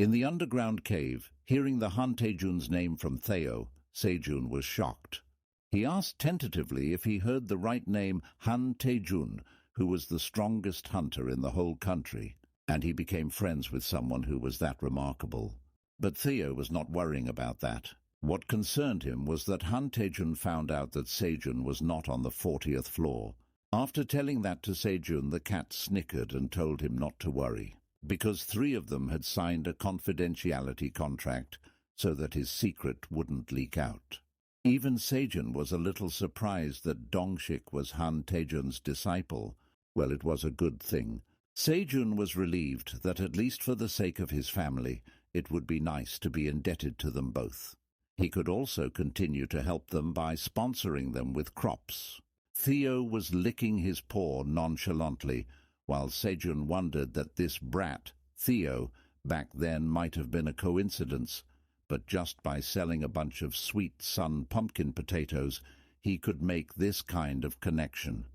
In the underground cave, hearing the Han Taejun's name from Theo, Sejun was shocked. He asked tentatively if he heard the right name Han Taejun, who was the strongest hunter in the whole country, and he became friends with someone who was that remarkable. But Theo was not worrying about that. What concerned him was that Han Taejun found out that Sejun was not on the 40th floor. After telling that to Sejun, the cat snickered and told him not to worry, because 3 of them had signed a confidentiality contract so that his secret wouldn't leak out. Even Sejun was a little surprised that Dongshik was Han Taejun's disciple. Well, it was a good thing. Sejun was relieved that at least for the sake of his family, it would be nice to be indebted to them both. He could also continue to help them by sponsoring them with crops. Theo was licking his paw nonchalantly, while Sejun wondered that this brat, Theo, back then might have been a coincidence, but just by selling a bunch of sweet sun pumpkin potatoes, he could make this kind of connection.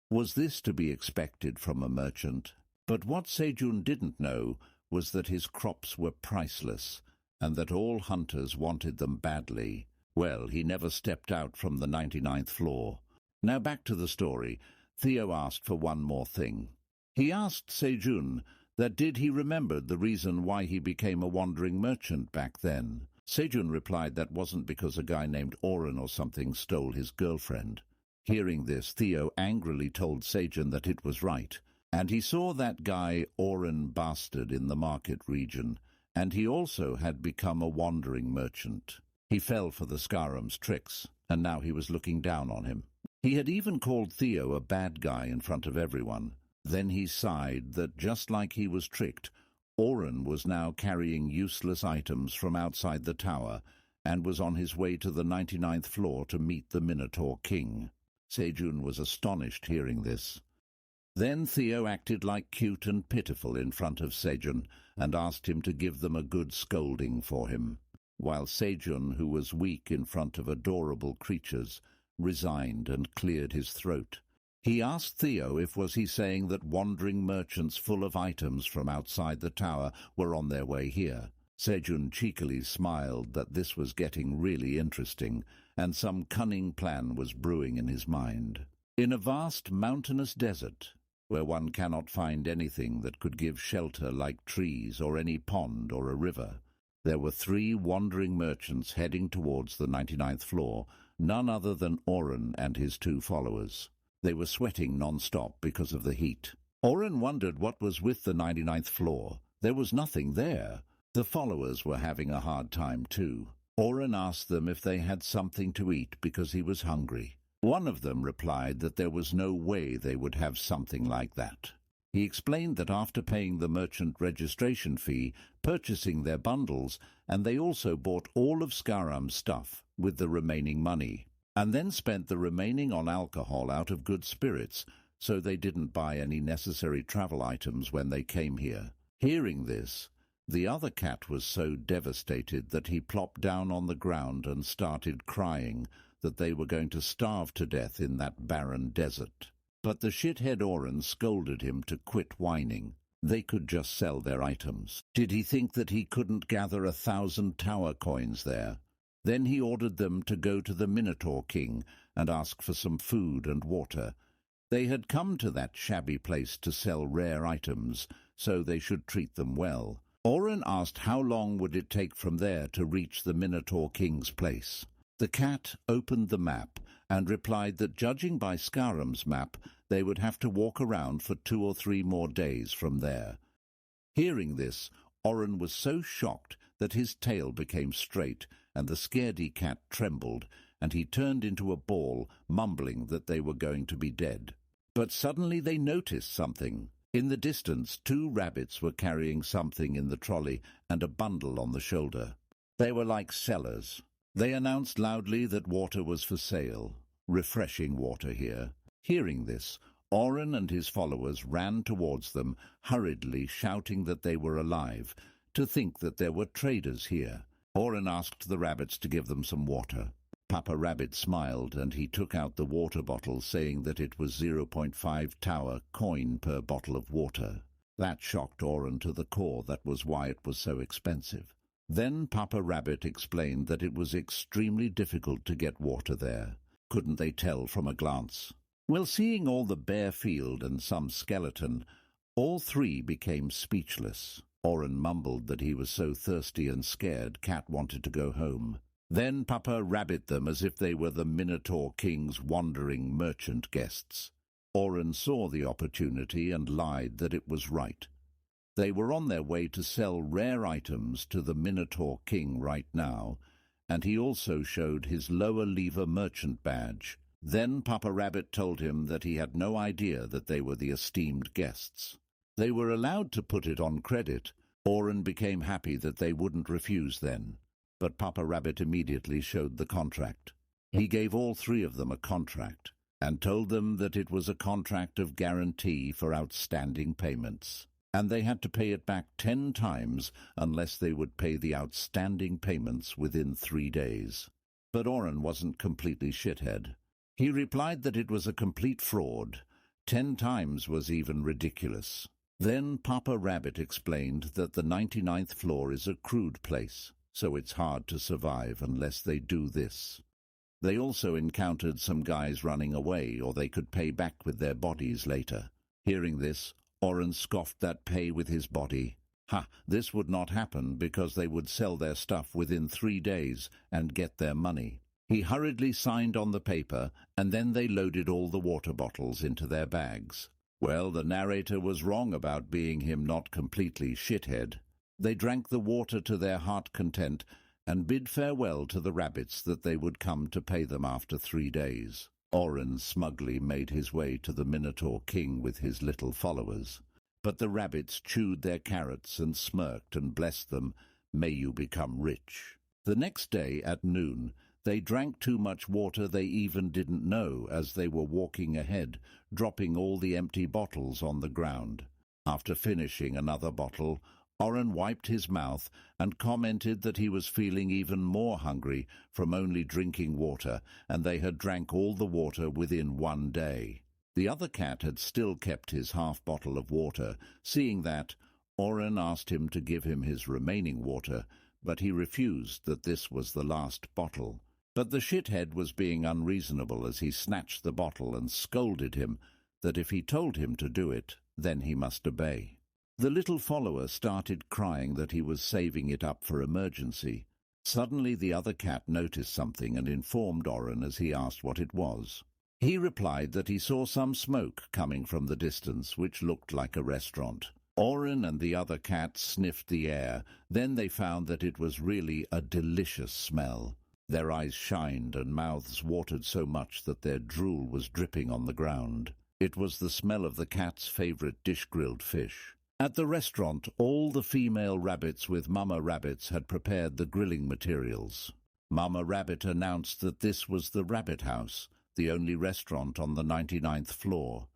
Was this to be expected from a merchant? But what Sejun didn't know was that his crops were priceless, and that all hunters wanted them badly. Well, he never stepped out from the 99th floor. Now back to the story. Theo asked for one more thing. He asked Sejun that did he remember the reason why he became a wandering merchant back then. Sejun replied that wasn't because a guy named Auron or something stole his girlfriend. Hearing this, Theo angrily told Sejun that it was right, and he saw that guy Auron bastard in the market region, and he also had become a wandering merchant. He fell for the Scarum's tricks, and now he was looking down on him. He had even called Theo a bad guy in front of everyone. Then he sighed that just like he was tricked, Auron was now carrying useless items from outside the tower and was on his way to the 99th floor to meet the Minotaur King. Sejun was astonished hearing this. Then Theo acted like cute and pitiful in front of Sejun and asked him to give them a good scolding for him, while Sejun, who was weak in front of adorable creatures, resigned and cleared his throat. He asked Theo if was he saying that wandering merchants full of items from outside the tower were on their way here. Sejun cheekily smiled that this was getting really interesting, and some cunning plan was brewing in his mind. In a vast mountainous desert, where one cannot find anything that could give shelter like trees or any pond or a river, there were 3 wandering merchants heading towards the 99th floor, none other than Auron and his 2 followers. They were sweating non-stop because of the heat. Auron wondered what was with the 99th floor. There was nothing there. The followers were having a hard time too. Auron asked them if they had something to eat because he was hungry. One of them replied that there was no way they would have something like that. He explained that after paying the merchant registration fee, purchasing their bundles, and they also bought all of Scarum's stuff with the remaining money, and then spent the remaining on alcohol out of good spirits, so they didn't buy any necessary travel items when they came here. Hearing this, the other cat was so devastated that he plopped down on the ground and started crying that they were going to starve to death in that barren desert. But the shithead Auron scolded him to quit whining. They could just sell their items. Did he think that he couldn't gather 1,000 tower coins there? Then he ordered them to go to the Minotaur King and ask for some food and water. They had come to that shabby place to sell rare items, so they should treat them well. Auron asked how long would it take from there to reach the Minotaur King's place. The cat opened the map and replied that judging by Scarum's map, they would have to walk around for 2 or 3 more days from there. Hearing this, Auron was so shocked that his tail became straight and the scaredy cat trembled, and he turned into a ball, mumbling that they were going to be dead. But suddenly they noticed something. In the distance, 2 rabbits were carrying something in the trolley and a bundle on the shoulder. They were like sellers. They announced loudly that water was for sale, refreshing water here. Hearing this, Auron and his followers ran towards them, hurriedly shouting that they were alive, to think that there were traders here. Auron asked the rabbits to give them some water. Papa Rabbit smiled, and he took out the water bottle, saying that it was 0.5 tower coin per bottle of water. That shocked Auron to the core. That was why it was so expensive. Then Papa Rabbit explained that it was extremely difficult to get water there. Couldn't they tell from a glance? Well, seeing all the bare field and some skeleton, all three became speechless. Auron mumbled that he was so thirsty and scared Cat wanted to go home. Then Papa Rabbit them as if they were the Minotaur King's wandering merchant guests. Auron saw the opportunity and lied that it was right. They were on their way to sell rare items to the Minotaur King right now, and he also showed his lower lever merchant badge. Then Papa Rabbit told him that he had no idea that they were the esteemed guests. They were allowed to put it on credit. Auron became happy that they wouldn't refuse then, but Papa Rabbit immediately showed the contract. He gave all three of them a contract, and told them that it was a contract of guarantee for outstanding payments, and they had to pay it back 10 times unless they would pay the outstanding payments within 3 days. But Auron wasn't completely shithead. He replied that it was a complete fraud. 10 times was even ridiculous. Then Papa Rabbit explained that the 99th floor is a crude place, so it's hard to survive unless they do this. They also encountered some guys running away, or they could pay back with their bodies later. Hearing this, Auron scoffed that pay with his body. This would not happen because they would sell their stuff within 3 days and get their money. He hurriedly signed on the paper, and then they loaded all the water bottles into their bags. Well, the narrator was wrong about being him not completely shithead. They drank the water to their heart content, and bid farewell to the rabbits that they would come to pay them after 3 days. Auron smugly made his way to the Minotaur King with his little followers. But the rabbits chewed their carrots and smirked and blessed them. May you become rich. The next day at noon, they drank too much water they even didn't know as they were walking ahead, dropping all the empty bottles on the ground. After finishing another bottle, Auron wiped his mouth and commented that he was feeling even more hungry from only drinking water, and they had drank all the water within 1 day. The other cat had still kept his half bottle of water. Seeing that, Auron asked him to give him his remaining water, but he refused that this was the last bottle. But the shithead was being unreasonable as he snatched the bottle and scolded him that if he told him to do it, then he must obey. The little follower started crying that he was saving it up for emergency. Suddenly the other cat noticed something and informed Auron as he asked what it was. He replied that he saw some smoke coming from the distance, which looked like a restaurant. Auron and the other cats sniffed the air. Then they found that it was really a delicious smell. Their eyes shined and mouths watered so much that their drool was dripping on the ground. It was the smell of the cat's favorite dish-grilled fish. At the restaurant, all the female rabbits with Mama Rabbits had prepared the grilling materials. Mama Rabbit announced that this was the Rabbit House, the only restaurant on the 99th floor,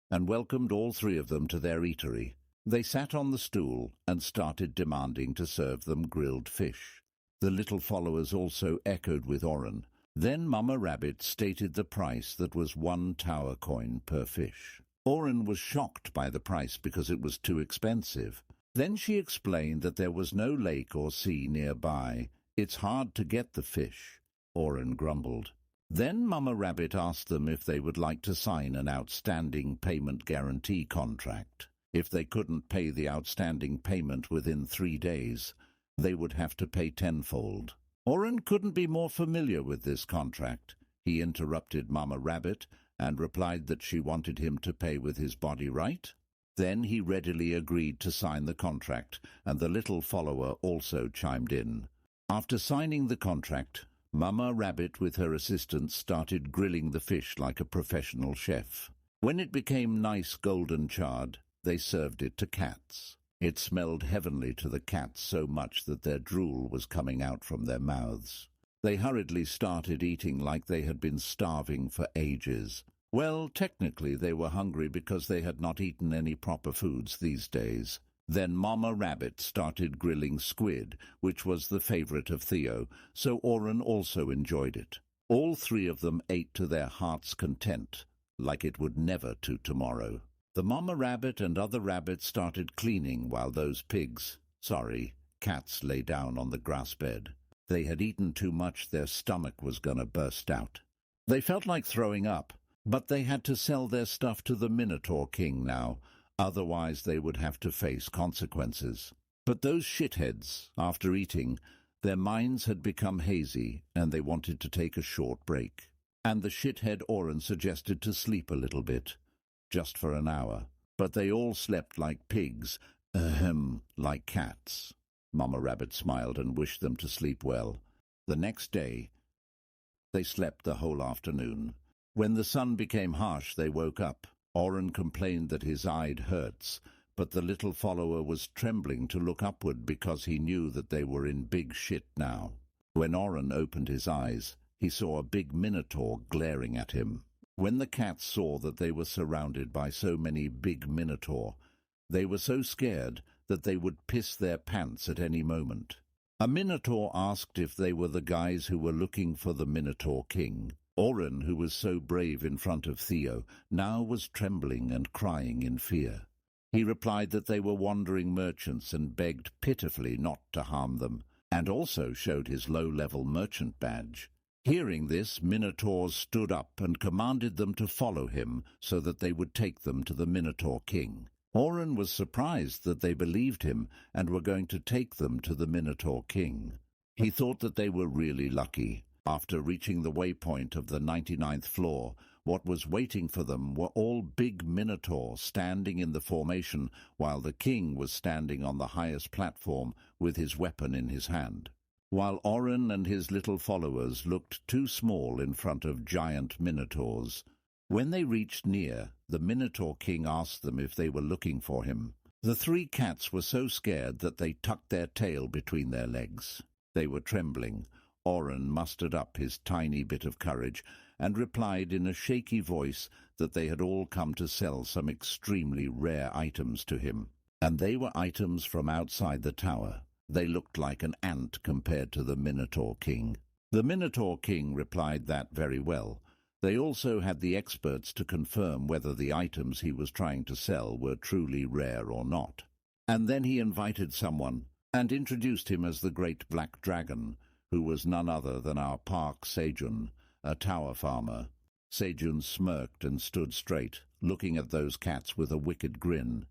and welcomed all three of them to their eatery. They sat on the stool and started demanding to serve them grilled fish. The little followers also echoed with Auron. Then Mama Rabbit stated the price that was 1 tower coin per fish. Auron was shocked by the price because it was too expensive. Then she explained that there was no lake or sea nearby. It's hard to get the fish. Auron grumbled. Then Mama Rabbit asked them if they would like to sign an outstanding payment guarantee contract. If they couldn't pay the outstanding payment within 3 days, they would have to pay tenfold. Auron couldn't be more familiar with this contract. He interrupted Mama Rabbit and replied that she wanted him to pay with his body, right? Then he readily agreed to sign the contract, and the little follower also chimed in. After signing the contract, Mama Rabbit with her assistant started grilling the fish like a professional chef. When it became nice golden charred, they served it to cats. It smelled heavenly to the cats so much that their drool was coming out from their mouths. They hurriedly started eating like they had been starving for ages. Well, technically they were hungry because they had not eaten any proper foods these days. Then Mama Rabbit started grilling squid, which was the favorite of Theo, so Auron also enjoyed it. All three of them ate to their heart's content, like it would never to tomorrow. The mama rabbit and other rabbits started cleaning while those cats lay down on the grass bed. They had eaten too much, their stomach was gonna burst out. They felt like throwing up, but they had to sell their stuff to the Minotaur King now, otherwise they would have to face consequences. But those shitheads, after eating, their minds had become hazy and they wanted to take a short break. And the shithead Auron suggested to sleep a little bit, just for an hour. But they all slept like pigs, like cats. Mama Rabbit smiled and wished them to sleep well. The next day, they slept the whole afternoon. When the sun became harsh, they woke up. Auron complained that his eye hurts, but the little follower was trembling to look upward because he knew that they were in big shit now. When Auron opened his eyes, he saw a big minotaur glaring at him. When the cats saw that they were surrounded by so many big minotaur, they were so scared that they would piss their pants at any moment. A minotaur asked if they were the guys who were looking for the Minotaur King. Auron, who was so brave in front of Theo, now was trembling and crying in fear. He replied that they were wandering merchants and begged pitifully not to harm them, and also showed his low-level merchant badge. Hearing this, Minotaurs stood up and commanded them to follow him so that they would take them to the Minotaur King. Auron was surprised that they believed him and were going to take them to the Minotaur King. He thought that they were really lucky. After reaching the waypoint of the 99th floor, what was waiting for them were all big minotaurs standing in the formation while the king was standing on the highest platform with his weapon in his hand. While Auron and his little followers looked too small in front of giant minotaurs. When they reached near, the Minotaur King asked them if they were looking for him. The three cats were so scared that they tucked their tail between their legs. They were trembling. Auron mustered up his tiny bit of courage and replied in a shaky voice that they had all come to sell some extremely rare items to him. And they were items from outside the tower. They looked like an ant compared to the Minotaur King. The Minotaur King replied that very well. They also had the experts to confirm whether the items he was trying to sell were truly rare or not. And then he invited someone and introduced him as the Great Black Dragon, who was none other than our Park Sejun, a tower farmer. Sejun smirked and stood straight, looking at those cats with a wicked grin.